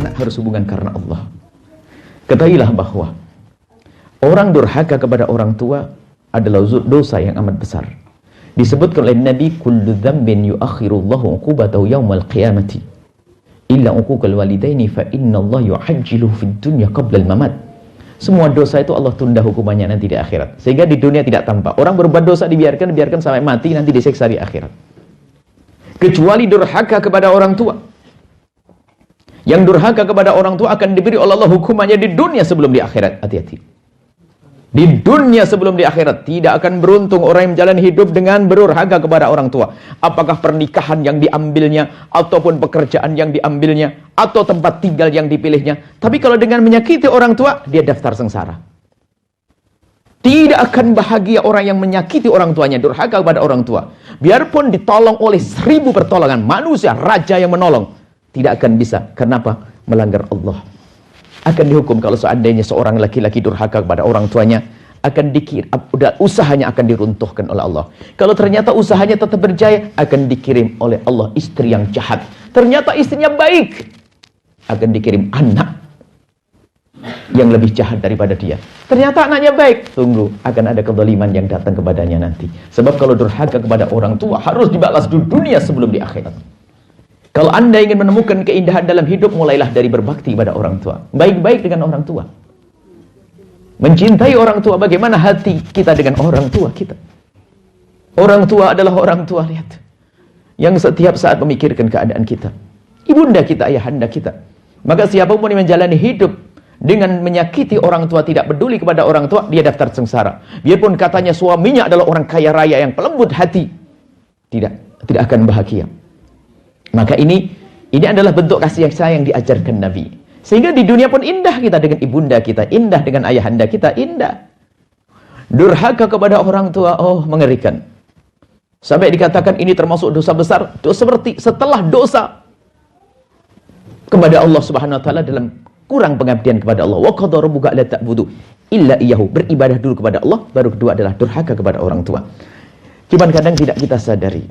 anak harus hubungan karena Allah. Ketahuilah bahwa orang durhaka kepada orang tua adalah dosa yang amat besar. Disebutkan oleh Nabi, kullu dzambin yuakhirullahu 'uqubatahu yaumal qiyamati illa 'uquqal walidaini fa innallaha yu'ajjiluhu fid dunya qabla al-mamat. Semua dosa itu Allah tunda hukumannya nanti di akhirat. Sehingga di dunia tidak tampak. Orang berbuat dosa dibiarkan sampai mati, nanti disiksa di akhirat. Kecuali durhaka kepada orang tua. Yang durhaka kepada orang tua akan diberi oleh Allah hukumannya di dunia sebelum di akhirat. Hati-hati. Di dunia sebelum di akhirat. Tidak akan beruntung orang yang menjalani hidup dengan berurhaka kepada orang tua. Apakah pernikahan yang diambilnya, ataupun pekerjaan yang diambilnya, atau tempat tinggal yang dipilihnya. Tapi kalau dengan menyakiti orang tua, dia daftar sengsara. Tidak akan bahagia orang yang menyakiti orang tuanya, durhaka kepada orang tua. Biarpun ditolong oleh 1000 pertolongan, manusia, raja yang menolong, tidak akan bisa. Kenapa? Melanggar Allah. Akan dihukum kalau seandainya seorang laki-laki durhaka kepada orang tuanya, akan usahanya akan diruntuhkan oleh Allah. Kalau ternyata usahanya tetap berjaya, akan dikirim oleh Allah istri yang jahat. Ternyata istrinya baik, akan dikirim anak yang lebih jahat daripada dia. Ternyata anaknya baik, tunggu, akan ada kezaliman yang datang kepadanya nanti. Sebab kalau durhaka kepada orang tua harus dibalas di dunia sebelum di akhirat. Kalau Anda ingin menemukan keindahan dalam hidup, mulailah dari berbakti pada orang tua. Baik-baik dengan orang tua. Mencintai orang tua. Bagaimana hati kita dengan orang tua kita? Orang tua adalah orang tua, lihat, yang setiap saat memikirkan keadaan kita. Ibunda kita, ayahanda kita. Maka siapapun yang menjalani hidup dengan menyakiti orang tua, tidak peduli kepada orang tua, dia daftar sengsara. Biarpun katanya suaminya adalah orang kaya raya yang pelembut hati, tidak akan bahagia. Maka ini adalah bentuk kasih sayang yang diajarkan Nabi. Sehingga di dunia pun indah kita dengan ibunda kita, indah dengan ayahanda kita, indah. Durhaka kepada orang tua, oh mengerikan. Sampai dikatakan ini termasuk dosa besar, seperti setelah dosa kepada Allah Subhanahu wa taala dalam kurang pengabdian kepada Allah. Wa qadara rabbuka alla ta'budu illa iyyahu. Beribadah dulu kepada Allah, baru kedua adalah durhaka kepada orang tua. Cuman kadang tidak kita sadari.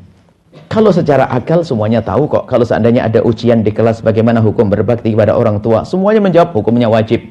Kalau secara akal semuanya tahu kok. Kalau seandainya ada ujian di kelas bagaimana hukum berbakti kepada orang tua, semuanya menjawab hukumnya wajib.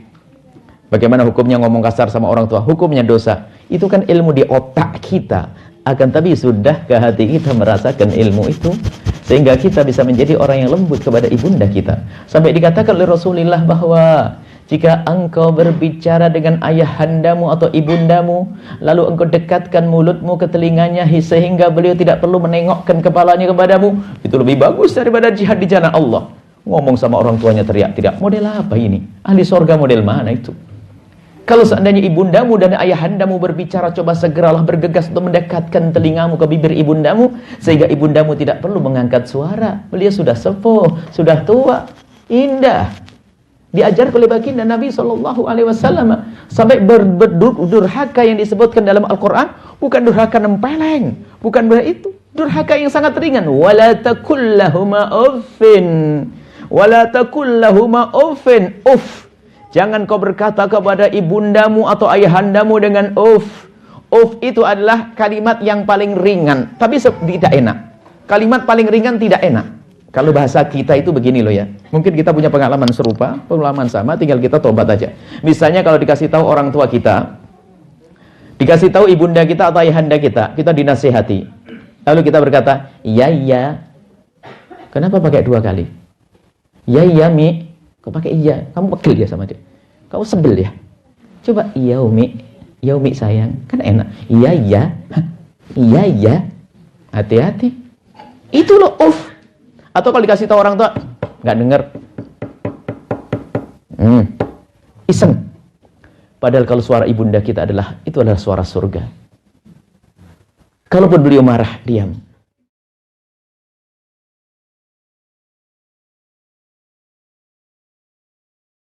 Bagaimana hukumnya ngomong kasar sama orang tua, hukumnya dosa. Itu kan ilmu di otak kita. Akan tapi sudah ke hati kita merasakan ilmu itu, sehingga kita bisa menjadi orang yang lembut kepada ibunda kita. Sampai dikatakan oleh Rasulullah bahwa jika engkau berbicara dengan ayahandamu atau ibundamu, lalu engkau dekatkan mulutmu ke telinganya sehingga beliau tidak perlu menengokkan kepalanya kepadamu, itu lebih bagus daripada jihad di jalan Allah. Ngomong sama orang tuanya teriak-teriak, model apa ini? Ahli sorga model mana itu? Kalau seandainya ibundamu dan ayahandamu berbicara, coba segeralah bergegas untuk mendekatkan telingamu ke bibir ibundamu, sehingga ibundamu tidak perlu mengangkat suara. Beliau sudah sepuh, sudah tua, indah. Diajar oleh baginda Nabi SAW. Sampai berdurhaka yang disebutkan dalam Al-Quran bukan durhaka nempeleng, bukan itu, durhaka yang sangat ringan. Wala takullahuma uffin, wala takullahuma uffin. Uff, jangan kau berkata kepada ibundamu atau ayahandamu dengan uff. Uff itu adalah kalimat yang paling ringan, tapi tidak enak. Kalimat paling ringan tidak enak. Kalau bahasa kita itu begini loh ya. Mungkin kita punya pengalaman serupa, pengalaman sama, tinggal kita tobat aja. Misalnya kalau dikasih tahu orang tua kita, dikasih tahu ibunda kita atau ayahanda kita dinasihati. Lalu kita berkata, iya iya. Kenapa pakai 2 kali? Iya iya Mi. Kau pakai iya? Kamu pegel ya sama dia. Kamu sebel ya? Coba iya Umi. Iya Umi sayang. Kan enak. Iya iya. Iya iya. Hati-hati. Itu loh uff. Atau kalau dikasih tahu orang tua, nggak dengar, iseng. Padahal kalau suara ibunda kita itu adalah suara surga. Kalaupun beliau marah, diam.